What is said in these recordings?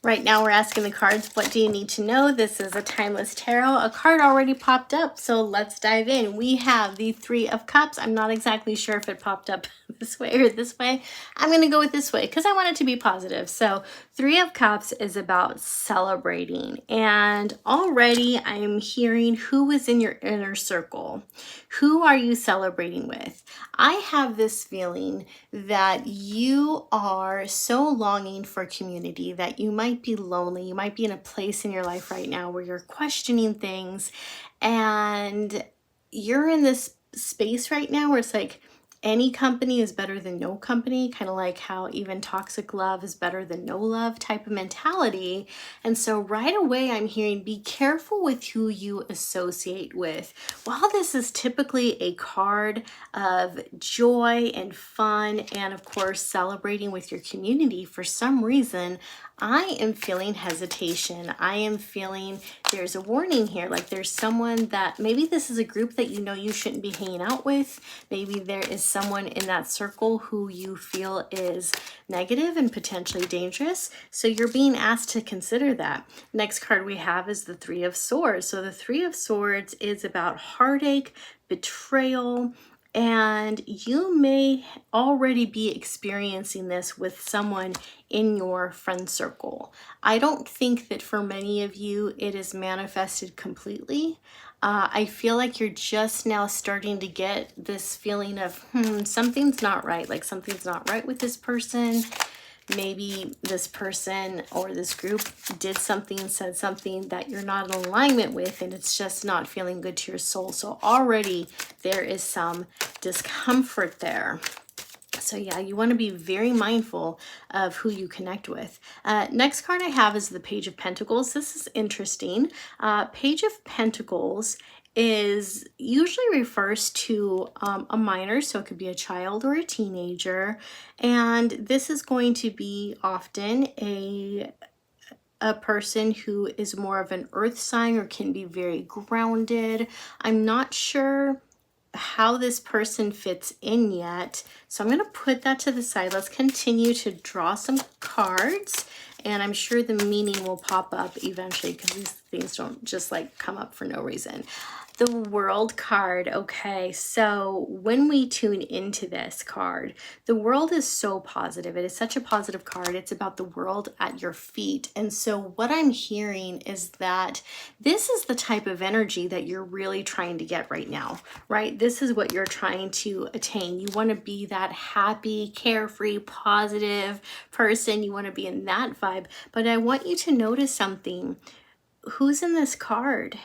Right now we're asking the cards, what do you need to know? This is a Timeless Tarot. A card already popped up, so let's dive in. We have the Three of Cups. I'm not exactly sure if it popped up this way or this way. I'm going to go with this way because I want it to be positive. So Three of Cups is about celebrating. And already I'm hearing who is in your inner circle. Who are you celebrating with? I have this feeling that you are so longing for community that you might be lonely. You might be in a place in your life right now where you're questioning things and you're in this space right now where it's like any company is better than no company, kind of like how even toxic love is better than no love type of mentality. And so right away I'm hearing be careful with who you associate with. While this is typically a card of joy and fun and of course celebrating with your community, for some reason I am feeling hesitation. I am feeling there's a warning here, like there's someone that maybe this is a group that you know you shouldn't be hanging out with. Maybe there is someone in that circle who you feel is negative and potentially dangerous. So you're being asked to consider that. Next card we have is the Three of Swords. So the Three of Swords is about heartache, betrayal, and you may already be experiencing this with someone in your friend circle. I don't think that for many of you it is manifested completely. I feel like you're just now starting to get this feeling of, something's not right. Like something's not right with this person. Maybe this person or this group did something, said something that you're not in alignment with, and it's just not feeling good to your soul. So already there is some discomfort there. So yeah, you want to be very mindful of who you connect with. Next card I have is the Page of Pentacles. This is interesting. Page of Pentacles is usually refers to a minor, so it could be a child or a teenager, and this is going to be often a person who is more of an earth sign or can be very grounded. I'm not sure how this person fits in yet, so I'm going to put that to the side. Let's continue to draw some cards, and I'm sure the meaning will pop up eventually because these things don't just like come up for no reason. The World card. Okay, so when we tune into this card, the world is so positive. It is such a positive card. It's about the world at your feet. And so what I'm hearing is that this is the type of energy that you're really trying to get right now, right? This is what you're trying to attain. You want to be that happy, carefree, positive person. You want to be in that vibe. But I want you to notice something. Who's in this card?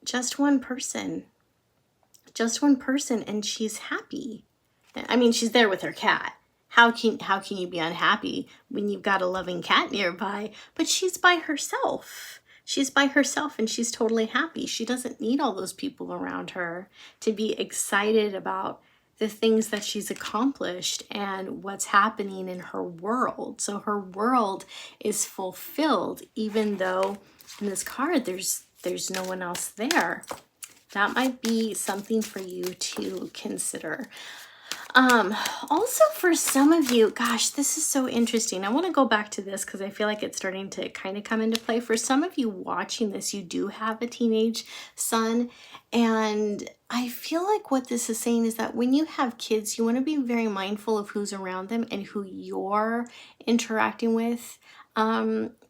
Just one person, and she's happy. I mean, she's there with her cat. How can you be unhappy when you've got a loving cat nearby? But she's by herself. She's by herself and she's totally happy. She doesn't need all those people around her to be excited about the things that she's accomplished and what's happening in her world. So her world is fulfilled, even though in this card there's no one else there. That might be something for you to consider. Also for some of you, gosh, this is so interesting. I want to go back to this because I feel like it's starting to kind of come into play. For some of you watching this, you do have a teenage son, and I feel like what this is saying is that when you have kids, you want to be very mindful of who's around them and who you're interacting with,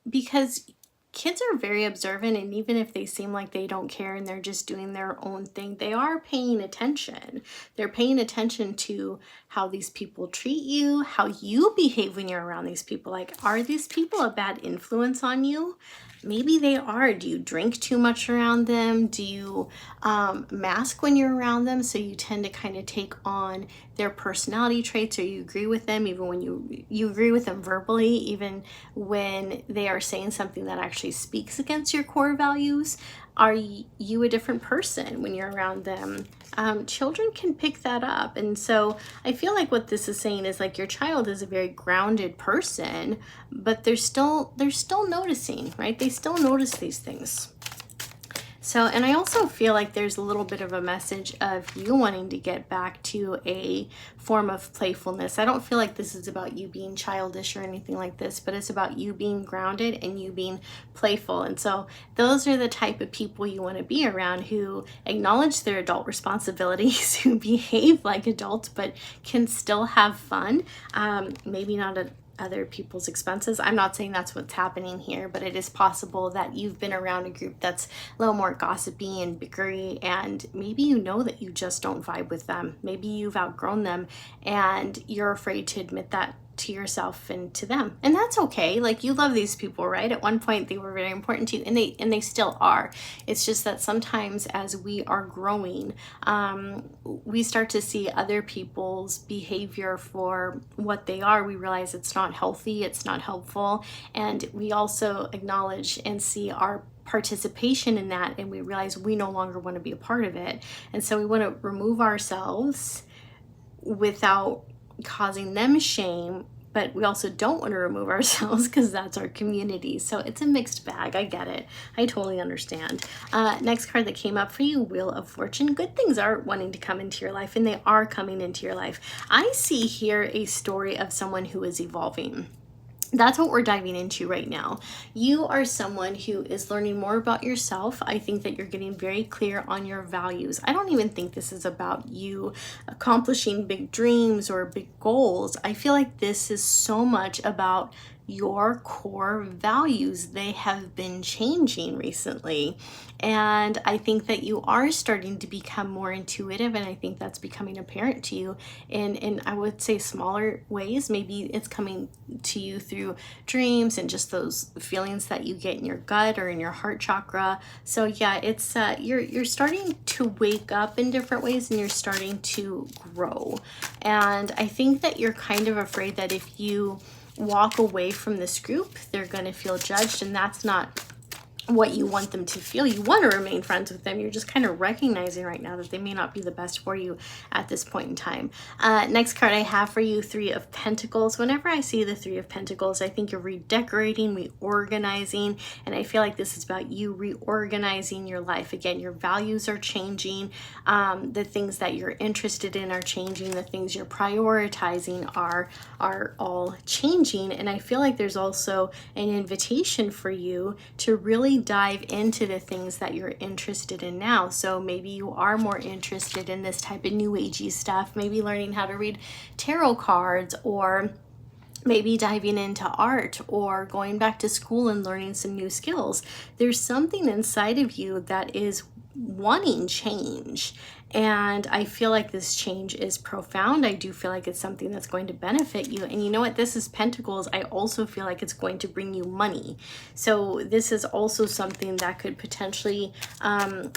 because kids are very observant, and even if they seem like they don't care and they're just doing their own thing, they are paying attention. They're paying attention to how these people treat you, how you behave when you're around these people. Like, are these people a bad influence on you? Maybe they are. Do you drink too much around them? Do you mask when you're around them, so you tend to kind of take on their personality traits, or you agree with them even when you agree with them verbally, even when they are saying something that actually speaks against your core values? Are you a different person when you're around them? Children can pick that up. And so I feel like what this is saying is like your child is a very grounded person, but they're still noticing, right? They still notice these things. So, and I also feel like there's a little bit of a message of you wanting to get back to a form of playfulness. I don't feel like this is about you being childish or anything like this, but it's about you being grounded and you being playful. And so those are the type of people you want to be around, who acknowledge their adult responsibilities, who behave like adults, but can still have fun. Maybe not at other people's expenses. I'm not saying that's what's happening here, but it is possible that you've been around a group that's a little more gossipy and bickery, and maybe you know that you just don't vibe with them. Maybe you've outgrown them and you're afraid to admit that to yourself and to them, and that's okay. Like, you love these people, right? At one point they were very important to you, and they still are. It's just that sometimes as we are growing, we start to see other people's behavior for what they are. We realize it's not healthy, it's not helpful, and we also acknowledge and see our participation in that, and we realize we no longer want to be a part of it. And so we want to remove ourselves without causing them shame, but we also don't want to remove ourselves because that's our community. So it's a mixed bag. I get it. I totally understand. Next card that came up for you, Wheel of Fortune. Good things are wanting to come into your life, and they are coming into your life. I see here a story of someone who is evolving. That's what we're diving into right now. You are someone who is learning more about yourself. I think that you're getting very clear on your values. I don't even think this is about you accomplishing big dreams or big goals. I feel like this is so much about your core values. They have been changing recently. And I think that you are starting to become more intuitive, and I think that's becoming apparent to you in I would say smaller ways. Maybe it's coming to you through dreams and just those feelings that you get in your gut or in your heart chakra. So yeah, it's you're starting to wake up in different ways, and you're starting to grow. And I think that you're kind of afraid that if you walk away from this group, they're going to feel judged, and that's not what you want them to feel. You want to remain friends with them. You're just kind of recognizing right now that they may not be the best for you at this point in time. Next card I have for you, Three of Pentacles. Whenever I see the Three of Pentacles, I think you're redecorating, reorganizing, and I feel like this is about you reorganizing your life. Again, your values are changing. The things that you're interested in are changing. The things you're prioritizing are all changing. And I feel like there's also an invitation for you to really dive into the things that you're interested in now. So maybe you are more interested in this type of new agey stuff, maybe learning how to read tarot cards, or maybe diving into art, or going back to school and learning some new skills. There's something inside of you that is wanting change. And I feel like this change is profound. I do feel like it's something that's going to benefit you. And you know what? This is Pentacles. I also feel like it's going to bring you money. So this is also something that could potentially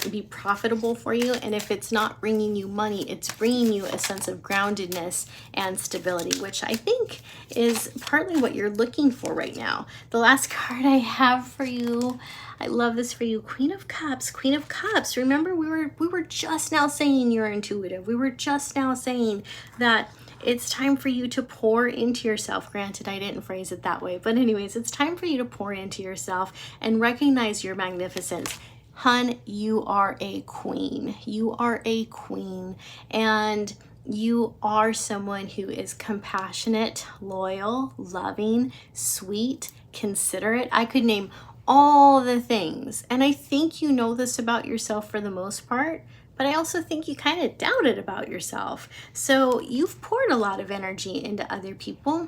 be profitable for you. And if it's not bringing you money, it's bringing you a sense of groundedness and stability, which I think is partly what you're looking for right now. The last card I have for you, I love this for you, Queen of Cups. Queen of Cups. Remember, we were just now saying you're intuitive. We were just now saying that it's time for you to pour into yourself. Granted, I didn't phrase it that way, but anyways, it's time for you to pour into yourself and recognize your magnificence. Hun, you are a queen. You are a queen, and you are someone who is compassionate, loyal, loving, sweet, considerate. I could name all the things. And I think you know this about yourself for the most part, but I also think you kind of doubt it about yourself. So you've poured a lot of energy into other people.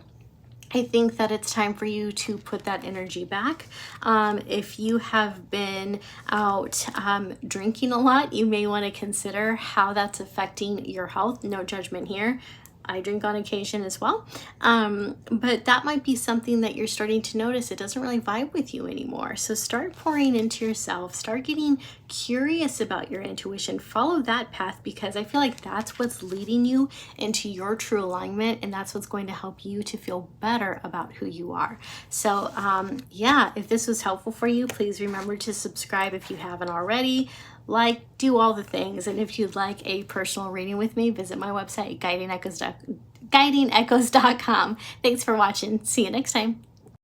I think that it's time for you to put that energy back. If you have been out drinking a lot, you may want to consider how that's affecting your health. No judgment here. I drink on occasion as well. But that might be something that you're starting to notice. It doesn't really vibe with you anymore. So start pouring into yourself. Start getting curious about your intuition. Follow that path, because I feel like that's what's leading you into your true alignment. And that's what's going to help you to feel better about who you are. So yeah, if this was helpful for you, please remember to subscribe if you haven't already. Like, do all the things. And if you'd like a personal reading with me, visit my website, guidingechoes.com. Thanks for watching. See you next time.